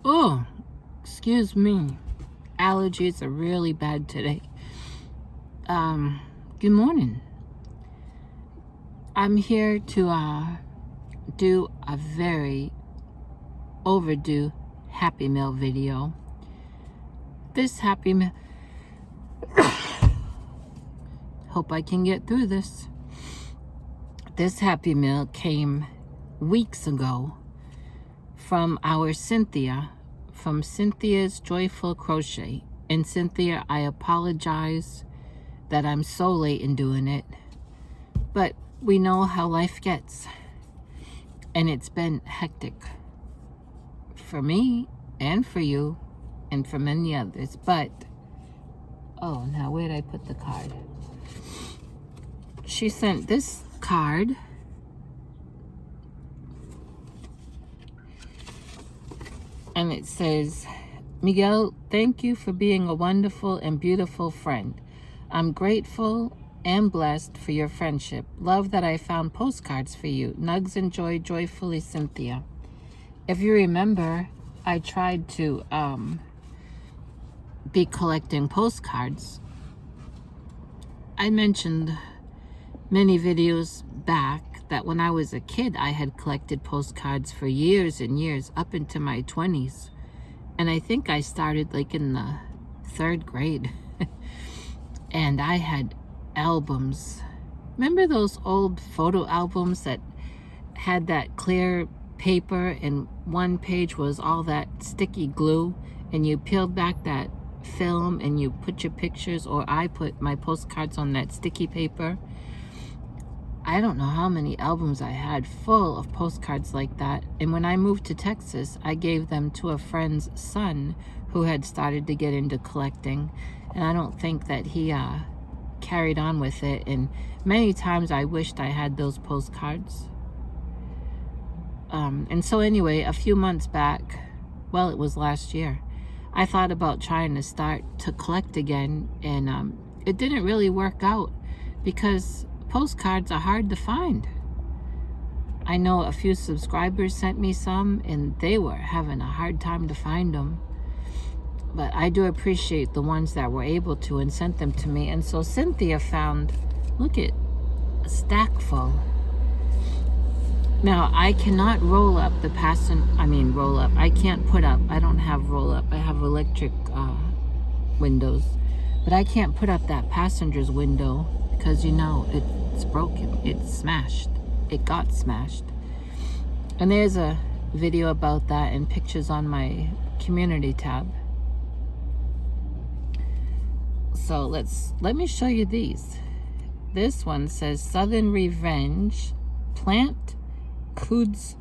Oh, excuse me. Allergies are really bad today. Good morning. I'm here to do a very overdue Happy Meal video. This Happy Meal, hope I can get through this. This Happy Meal came weeks ago from our Cynthia, from Cynthia's Joyful Crochet. And Cynthia, I apologize that I'm so late in doing it, but we know how life gets, and it's been hectic for me and for you and for many others. But oh, now where did I put the card? She sent this card. And it says, Miguel, thank you for being a wonderful and beautiful friend. I'm grateful and blessed for your friendship. Love that I found postcards for you. Nugs and joy, joyfully, Cynthia. If you remember, I tried to be collecting postcards. I mentioned many videos back that when I was a kid, I had collected postcards for years and years, up into my 20s. And I think I started like in the 3rd grade. And I had albums. Remember those old photo albums that had that clear paper and one page was all that sticky glue, and you peeled back that film and you put your pictures, or I put my postcards on that sticky paper. I don't know how many albums I had full of postcards like that. And when I moved to Texas, I gave them to a friend's son who had started to get into collecting. And I don't think that he carried on with it. And many times I wished I had those postcards. And so anyway, a few months back, well, it was last year, I thought about trying to start to collect again. And it didn't really work out because postcards are hard to find. I know a few subscribers sent me some and they were having a hard time to find them. But I do appreciate the ones that were able to and sent them to me. And so Cynthia found, look at, a stack full. Now I cannot roll up the roll up. I can't put up, I don't have roll up. I have electric windows. But I can't put up that passenger's window because, you know, it's broken. It's smashed. It got smashed. And there's a video about that and pictures on my community tab. So let me show you these. This one says Southern Revenge, plant kudzu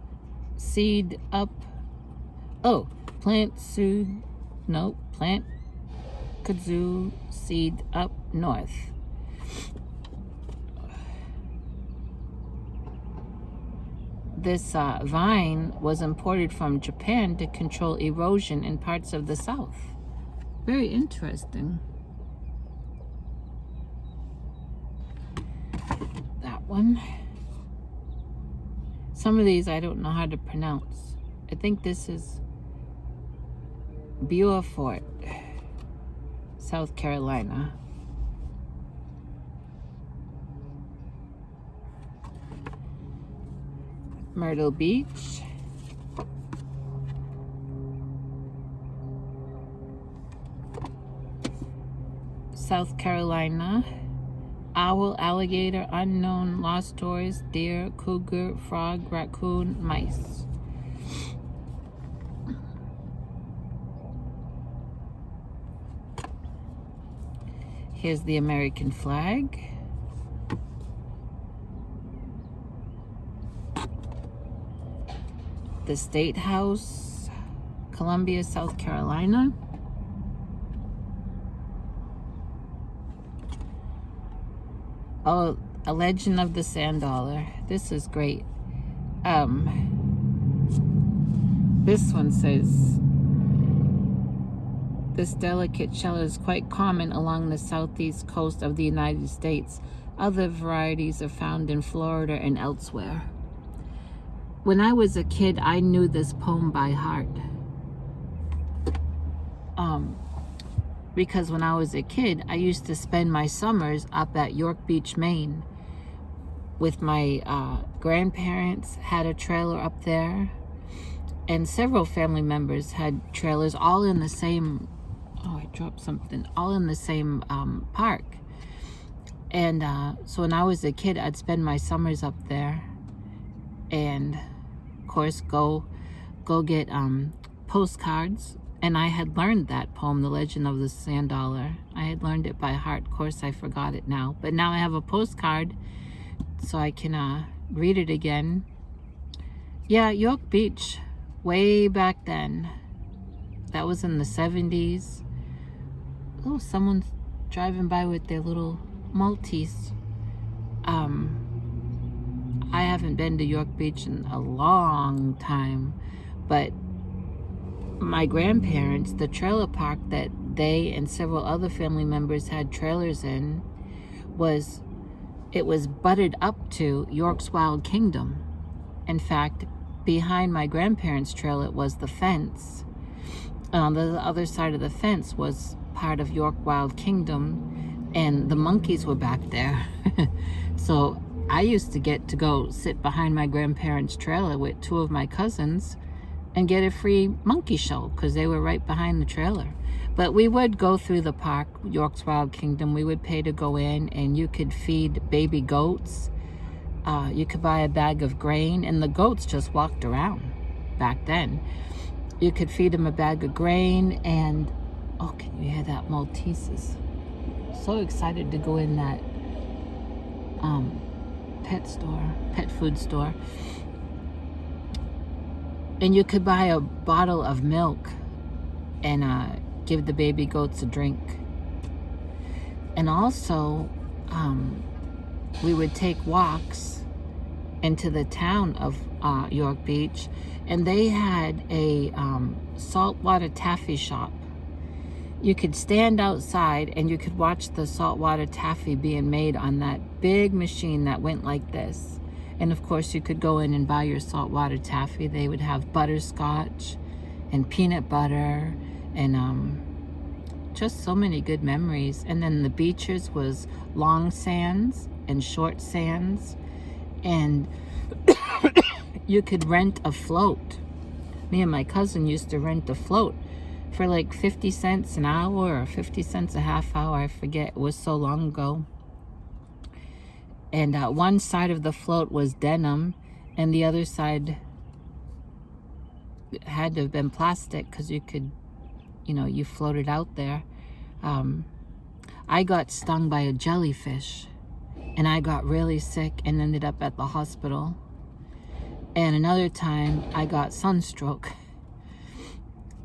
seed up. Oh, plant kudzu seed up north. This vine was imported from Japan to control erosion in parts of the South. Very interesting. That one. Some of these I don't know how to pronounce. I think this is Beaufort, South Carolina. Myrtle Beach. South Carolina. Owl, alligator, unknown, lost toys, deer, cougar, frog, raccoon, mice. Here's the American flag. The State House, Columbia, South Carolina. Oh, A Legend of the Sand Dollar. This is great. This one says, this delicate shell is quite common along the southeast coast of the United States. Other varieties are found in Florida and elsewhere. when I was a kid, I knew this poem by heart. Because when I was a kid, I used to spend my summers up at York Beach, Maine, with my grandparents had a trailer up there, and several family members had trailers, all in the same, oh, I dropped something, all in the same park. And so when I was a kid, I'd spend my summers up there, and of course go get postcards. And I had learned that poem, The Legend of the Sand Dollar. I had learned it by heart. Of course, I forgot it now. But now I have a postcard, so I can read it again. Yeah, York Beach, way back then. That was in the 70s. Oh, someone's driving by with their little Maltese. I haven't been to York Beach in a long time, but my grandparents, the trailer park that they and several other family members had trailers in, it was butted up to York's Wild Kingdom. In fact, behind my grandparents' trailer was the fence. On the other side of the fence was part of York Wild Kingdom, and the monkeys were back there. So I used to get to go sit behind my grandparents' trailer with two of my cousins and get a free monkey show because they were right behind the trailer. But we would go through the park, York's Wild Kingdom. We would pay to go in, and you could feed baby goats. You could buy a bag of grain, and the goats just walked around back then. You could feed them a bag of grain, and oh, can you hear that? Maltese is so excited to go in that pet food store. And you could buy a bottle of milk and give the baby goats a drink. And also, we would take walks into the town of York Beach, and they had a saltwater taffy shop. You could stand outside and you could watch the saltwater taffy being made on that big machine that went like this. And of course, you could go in and buy your saltwater taffy. They would have butterscotch and peanut butter and just so many good memories. And then the beaches was long sands and short sands. And you could rent a float. Me and my cousin used to rent a float for like 50 cents an hour or 50 cents a half hour. I forget. It was so long ago. And one side of the float was denim, and the other side had to have been plastic because you could, you floated out there. I got stung by a jellyfish, and I got really sick and ended up at the hospital. And another time, I got sunstroke,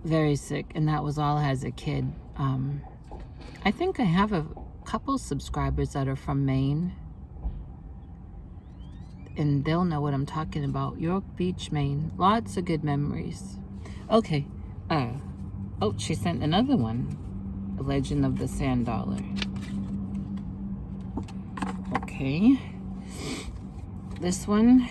very sick, and that was all as a kid. I think I have a couple subscribers that are from Maine, and they'll know what I'm talking about. York Beach, Maine. Lots of good memories. Okay. Oh, she sent another one. The Legend of the Sand Dollar. Okay. This one.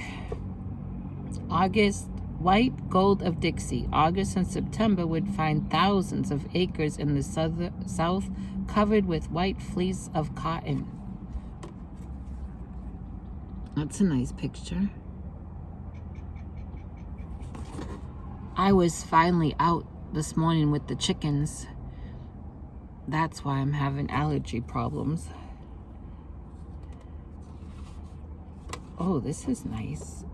August. White Gold of Dixie. August and September would find thousands of acres in the south covered with white fleece of cotton. That's a nice picture. I was finally out this morning with the chickens. That's why I'm having allergy problems. Oh, this is nice.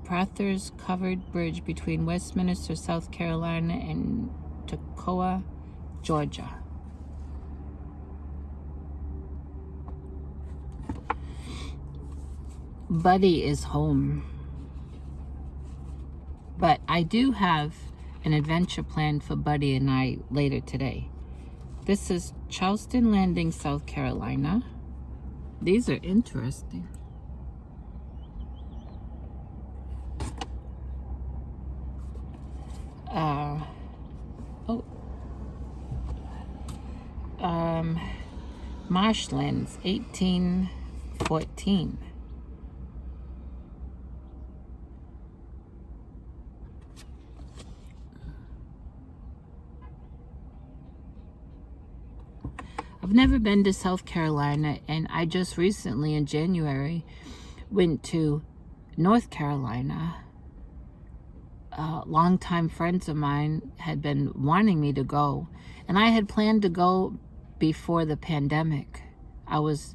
Prather's Covered Bridge between Westminster, South Carolina and Toccoa, Georgia. Buddy is home. But I do have an adventure planned for Buddy and I later today. This is Charleston Landing, South Carolina. These are interesting. Marshlands, 1814. I've never been to South Carolina, and I just recently in January went to North Carolina. Longtime friends of mine had been wanting me to go, and I had planned to go before the pandemic. I was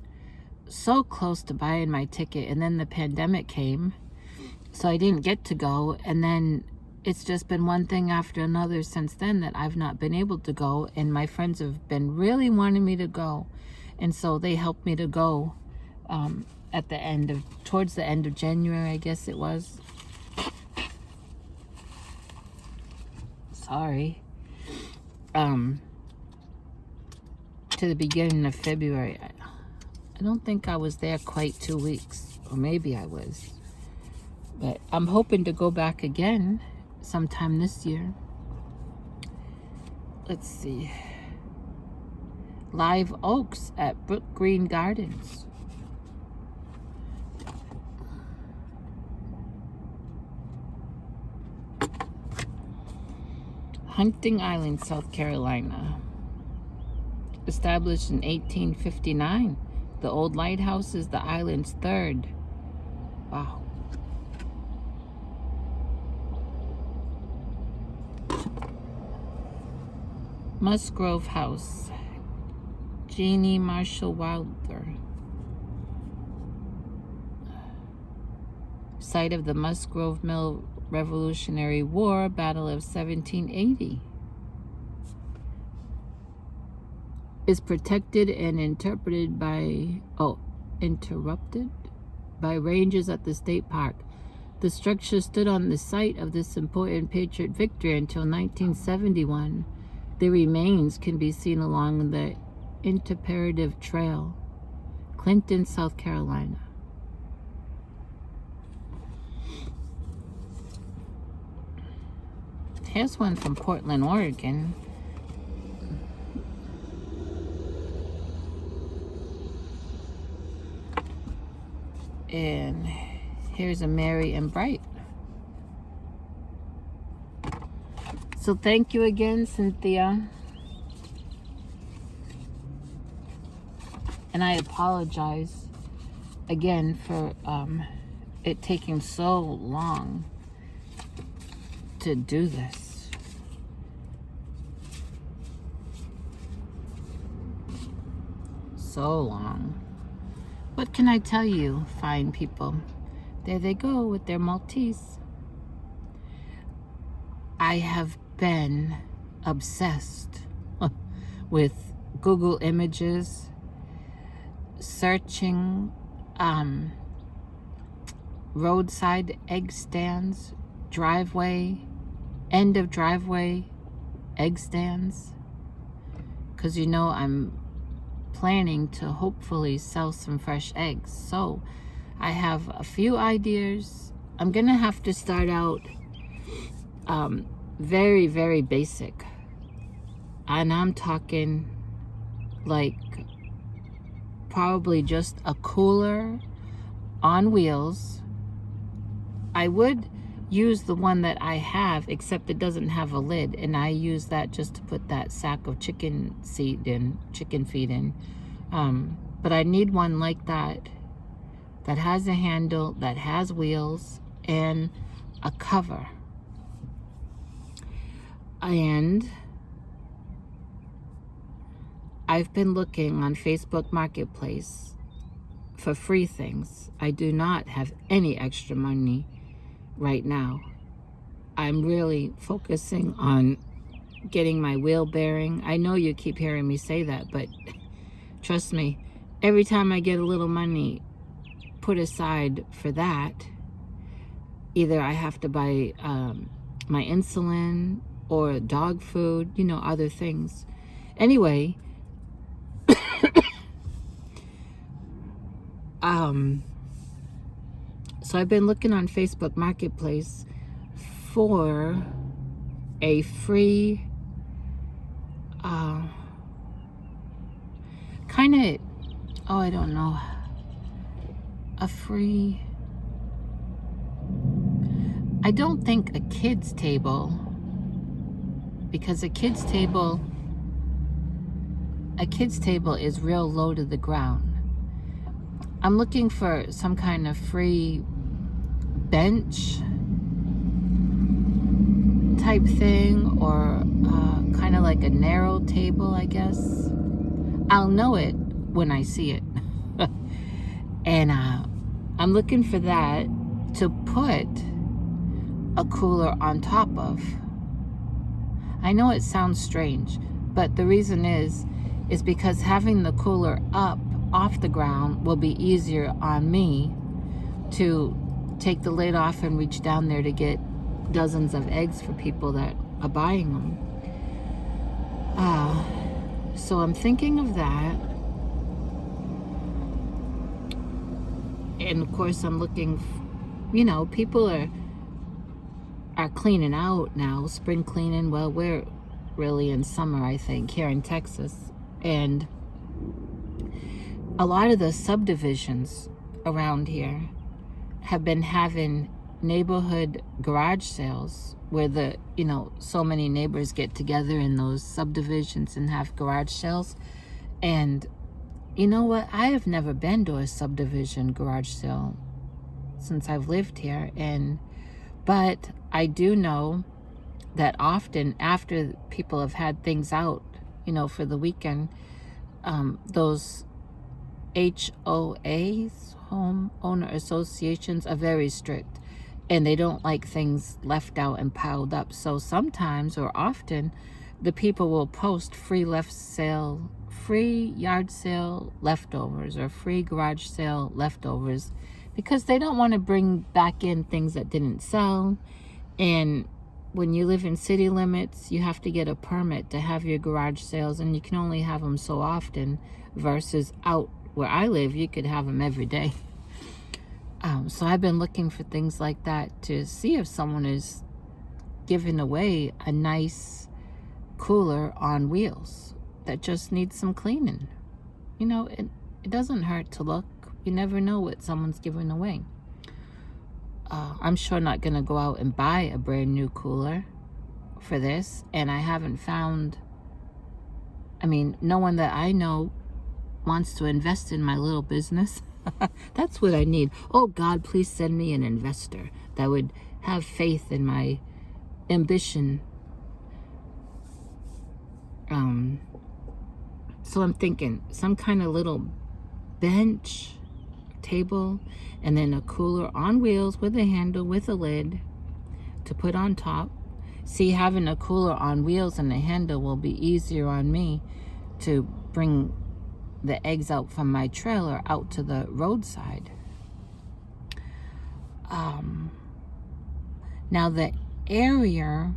so close to buying my ticket, and then the pandemic came, so I didn't get to go. And then it's just been one thing after another since then that I've not been able to go, and my friends have been really wanting me to go, and so they helped me to go towards the end of January, I guess it was. Sorry. To the beginning of February. I don't think I was there quite 2 weeks, or maybe I was. But I'm hoping to go back again sometime this year. Let's see. Live Oaks at Brook Green Gardens. Hunting Island, South Carolina. Established in 1859. The old lighthouse is the island's third. Wow. Musgrove House. Jeannie Marshall Wilder. Site of the Musgrove Mill Revolutionary War, Battle of 1780. Is protected and interrupted by rangers at the state park. The structure stood on the site of this important Patriot victory until 1971. The remains can be seen along the Interpretive Trail, Clinton, South Carolina. Here's one from Portland, Oregon. And here's a Merry and Bright. So thank you again, Cynthia. And I apologize again for it taking so long to do this. So long. What can I tell you, fine people? There they go with their Maltese. I have been obsessed with Google Images, searching roadside egg stands, driveway, end of driveway egg stands, because you know I'm planning to hopefully sell some fresh eggs. So I have a few ideas. I'm gonna have to start out very, very basic, and I'm talking like probably just a cooler on wheels. I would use the one that I have, except it doesn't have a lid, and I use that just to put that sack of chicken feed in. But I need one like that has a handle, that has wheels, and a cover. And I've been looking on Facebook Marketplace for free things. I do not have any extra money right now. I'm really focusing on getting my wheel bearing. I know you keep hearing me say that, but trust me, every time I get a little money put aside for that, either I have to buy my insulin or dog food, you know, other things. Anyway, so I've been looking on Facebook Marketplace for a free I don't know, a free, I don't think a kid's table, because a kid's table a kid's table is real low to the ground. I'm looking for some kind of free bench type thing, or kind of like a narrow table, I guess. I'll know it when I see it. And I'm looking for that to put a cooler on top of. I know it sounds strange, but the reason is because having the cooler up off the ground will be easier on me to take the lid off and reach down there to get dozens of eggs for people that are buying them. So I'm thinking of that. And of course I'm looking, people are cleaning out now, spring cleaning. Well, we're really in summer, I think, here in Texas. And a lot of the subdivisions around here have been having neighborhood garage sales where so many neighbors get together in those subdivisions and have garage sales. And you know what? I have never been to a subdivision garage sale since I've lived here. But I do know that often after people have had things out, for the weekend, those HOAs, homeowner associations, are very strict, and they don't like things left out and piled up. So sometimes, or often, the people will post free yard sale leftovers, or free garage sale leftovers, because they don't want to bring back in things that didn't sell. And when you live in city limits, you have to get a permit to have your garage sales, and you can only have them so often, versus out where I live, you could have them every day. So I've been looking for things like that to see if someone is giving away a nice cooler on wheels that just needs some cleaning. It doesn't hurt to look. You never know what someone's giving away. I'm sure not going to go out and buy a brand new cooler for this. And I haven't found, no one that I know wants to invest in my little business. That's what I need. Oh God, please send me an investor that would have faith in my ambition. So I'm thinking some kind of little bench, table, and then a cooler on wheels with a handle with a lid to put on top. See, having a cooler on wheels and a handle will be easier on me to bring the eggs out from my trailer out to the roadside. Now the area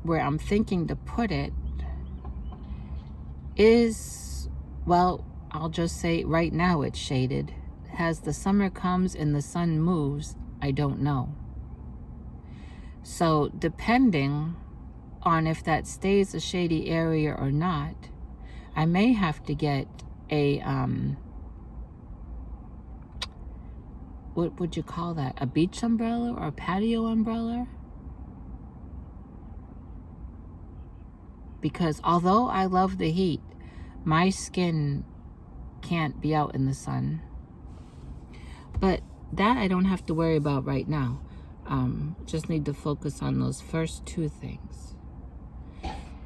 where I'm thinking to put it is, well, I'll just say right now it's shaded. As the summer comes and the sun moves, I don't know. So depending on if that stays a shady area or not, I may have to get a, what would you call that? A beach umbrella or a patio umbrella? Because although I love the heat, my skin can't be out in the sun. But that I don't have to worry about right now. Just need to focus on those first two things.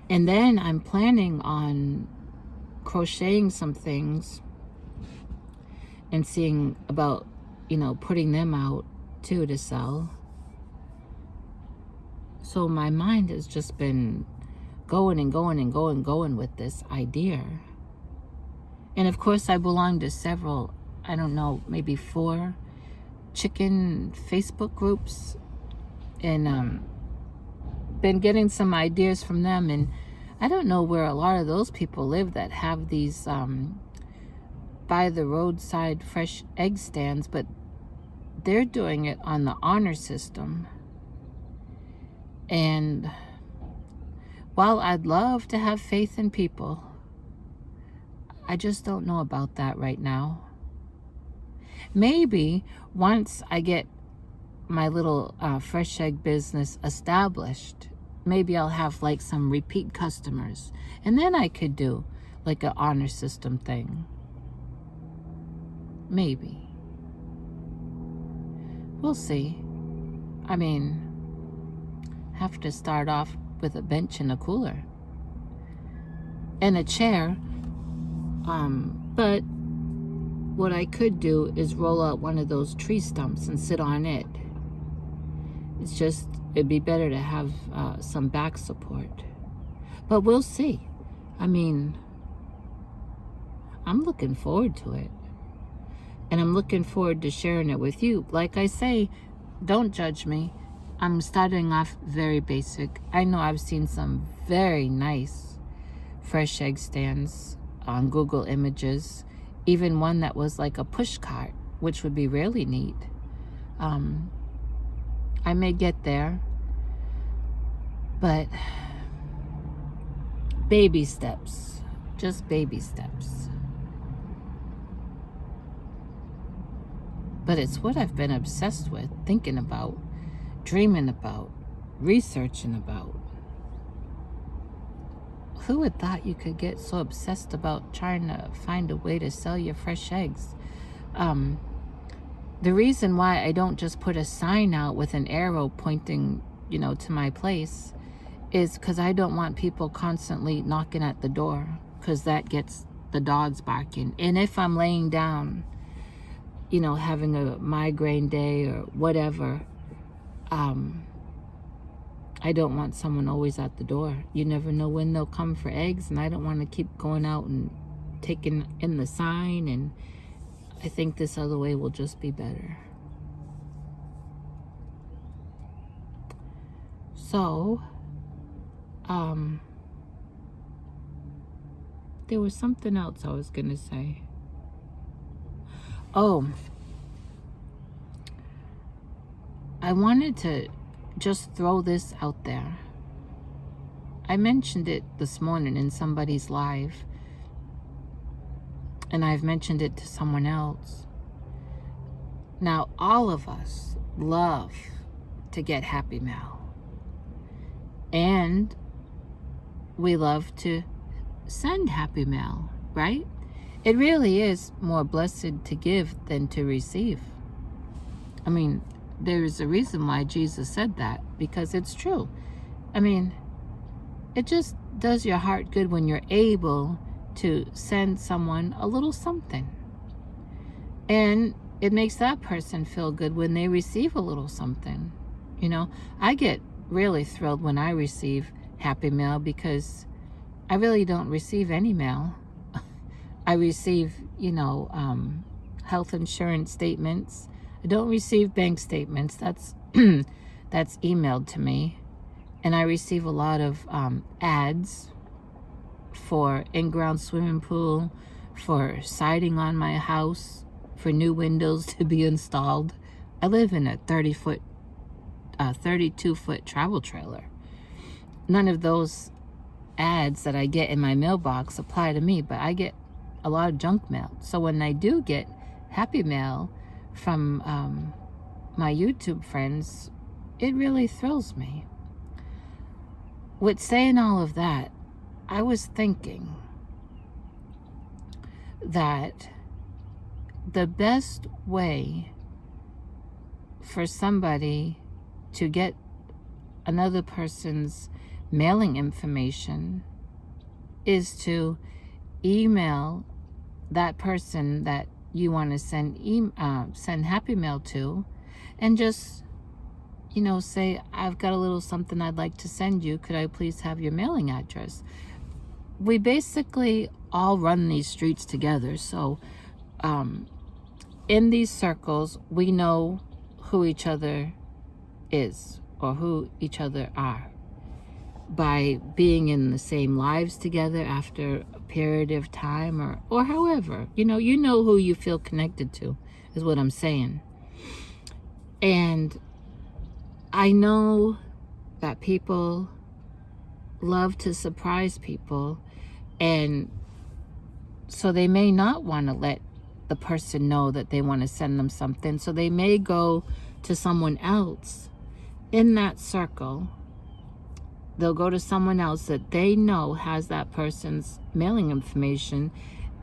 And then I'm planning on crocheting some things and seeing about, putting them out too to sell. So my mind has just been going and going and going with this idea. And of course I belong to several, I don't know, maybe 4 chicken Facebook groups, and been getting some ideas from them. And I don't know where a lot of those people live that have these by the roadside fresh egg stands, but they're doing it on the honor system. And while I'd love to have faith in people, I just don't know about that right now. Maybe once I get my little fresh egg business established, maybe I'll have like some repeat customers. And then I could do like an honor system thing. Maybe. We'll see. I mean, have to start off with a bench and a cooler and a chair. But what I could do is roll out one of those tree stumps and sit on it. It's just, it'd be better to have some back support. But we'll see. I mean, I'm looking forward to it. And I'm looking forward to sharing it with you. Like I say, don't judge me. I'm starting off very basic. I know I've seen some very nice fresh egg stands on Google Images. Even one that was like a push cart, which would be really neat. I may get there. But baby steps. Just baby steps. But it's what I've been obsessed with, thinking about, dreaming about, researching about. Who would thought you could get so obsessed about trying to find a way to sell your fresh eggs? The reason why I don't just put a sign out with an arrow pointing, to my place is because I don't want people constantly knocking at the door, because that gets the dogs barking. And if I'm laying down, having a migraine day or whatever, I don't want someone always at the door. You never know when they'll come for eggs, and I don't want to keep going out and taking in the sign, and I think this other way will just be better. So, there was something else I was going to say. Oh, I wanted to just throw this out there. I mentioned it this morning in somebody's live, and I've mentioned it to someone else. Now, all of us love to get Happy Mail, and we love to send Happy Mail, right? It really is more blessed to give than to receive. I mean, there's a reason why Jesus said that, because it's true. I mean, it just does your heart good when you're able to send someone a little something. And it makes that person feel good when they receive a little something. I get really thrilled when I receive Happy Mail, because I really don't receive any mail. I receive, health insurance statements. I don't receive bank statements. That's emailed to me. And I receive a lot of ads for in-ground swimming pool, for siding on my house, for new windows to be installed. I live in a 32-foot travel trailer. None of those ads that I get in my mailbox apply to me, but I get a lot of junk mail. So when I do get Happy Mail from my YouTube friends, it really thrills me. With saying all of that, I was thinking that the best way for somebody to get another person's mailing information is to email that person that you want to send Happy Mail to, and just say, I've got a little something I'd like to send you. Could I please have your mailing address? We basically all run these streets together, so in these circles we know who each other is or who each other are by being in the same lives together after a period of time, or however, you know who you feel connected to, is what I'm saying. And I know that people love to surprise people, and so they may not want to let the person know that they want to send them something, so they may go to someone else in that circle they'll go to someone else that they know has that person's mailing information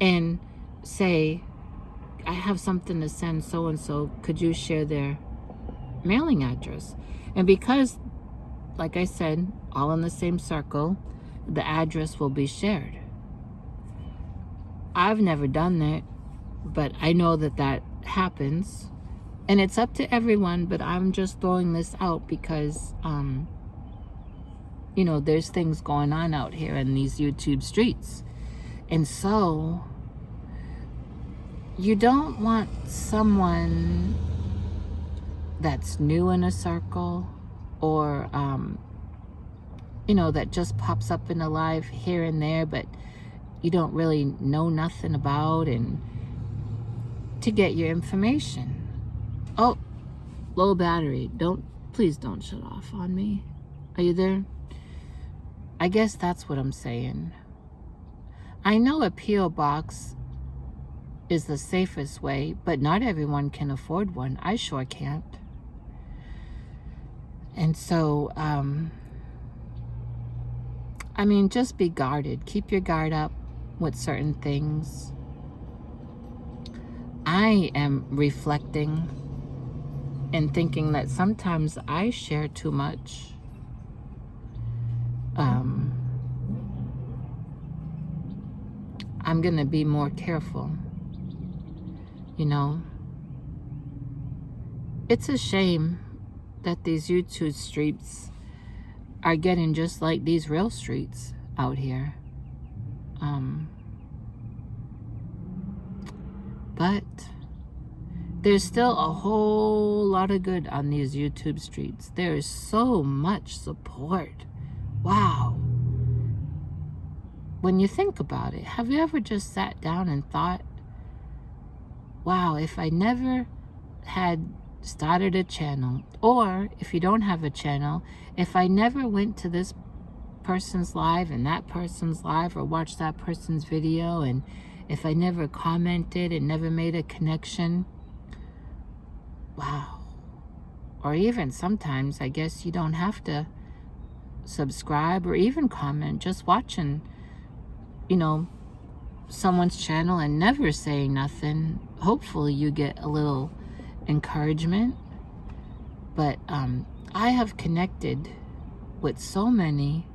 and say, I have something to send so-and-so, could you share their mailing address? And because, like I said, all in the same circle, the address will be shared. I've never done that, but I know that that happens. And it's up to everyone, but I'm just throwing this out because, you know, there's things going on out here in these YouTube streets. And so, you don't want someone that's new in a circle or, you know, that just pops up in a live here and there, but you don't really know nothing about, and to get your information. Oh, low battery. Please don't shut off on me. Are you there? I guess that's what I'm saying. I know a P.O. box is the safest way, but not everyone can afford one. I sure can't. And so, I mean, just be guarded. Keep your guard up with certain things. I am reflecting and thinking that sometimes I share too much. I'm going to be more careful. You know, it's a shame that these YouTube streets are getting just like these real streets out here. But there's still a whole lot of good on these YouTube streets. There is so much support. Wow. When you think about it, have you ever just sat down and thought, wow, if I never had started a channel, or if you don't have a channel, if I never went to this person's live and that person's live, or watched that person's video, and if I never commented and never made a connection, wow. Or even sometimes, I guess you don't have to subscribe or even comment, just watching, you know, someone's channel and never saying nothing. Hopefully you get a little encouragement. But I have connected with so many,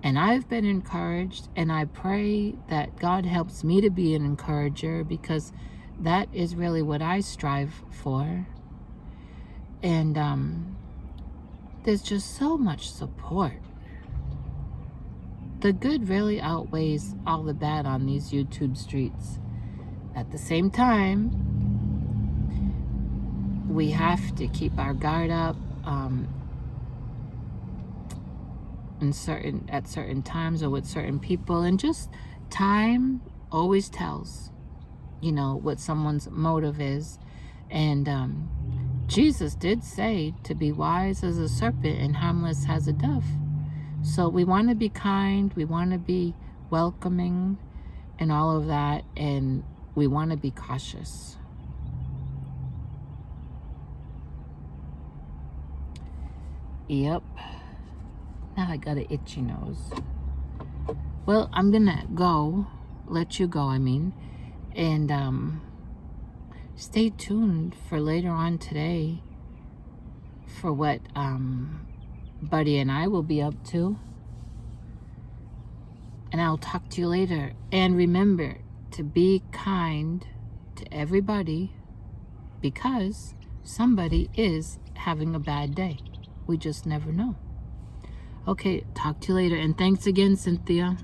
and I've been encouraged, and I pray that God helps me to be an encourager, because that is really what I strive for. And there's just so much support. The good really outweighs all the bad on these YouTube streets. At the same time, we have to keep our guard up at certain times, or with certain people, and just time always tells, you know, what someone's motive is. And Jesus did say to be wise as a serpent and harmless as a dove. So we want to be kind, we want to be welcoming and all of that, and we want to be cautious. Yep. Now I got an itchy nose. Well, I'm gonna let you go, and stay tuned for later on today for what Buddy and I will be up to. And I'll talk to you later. And remember to be kind to everybody, because somebody is having a bad day. We just never know. Okay, talk to you later. And thanks again, Cynthia.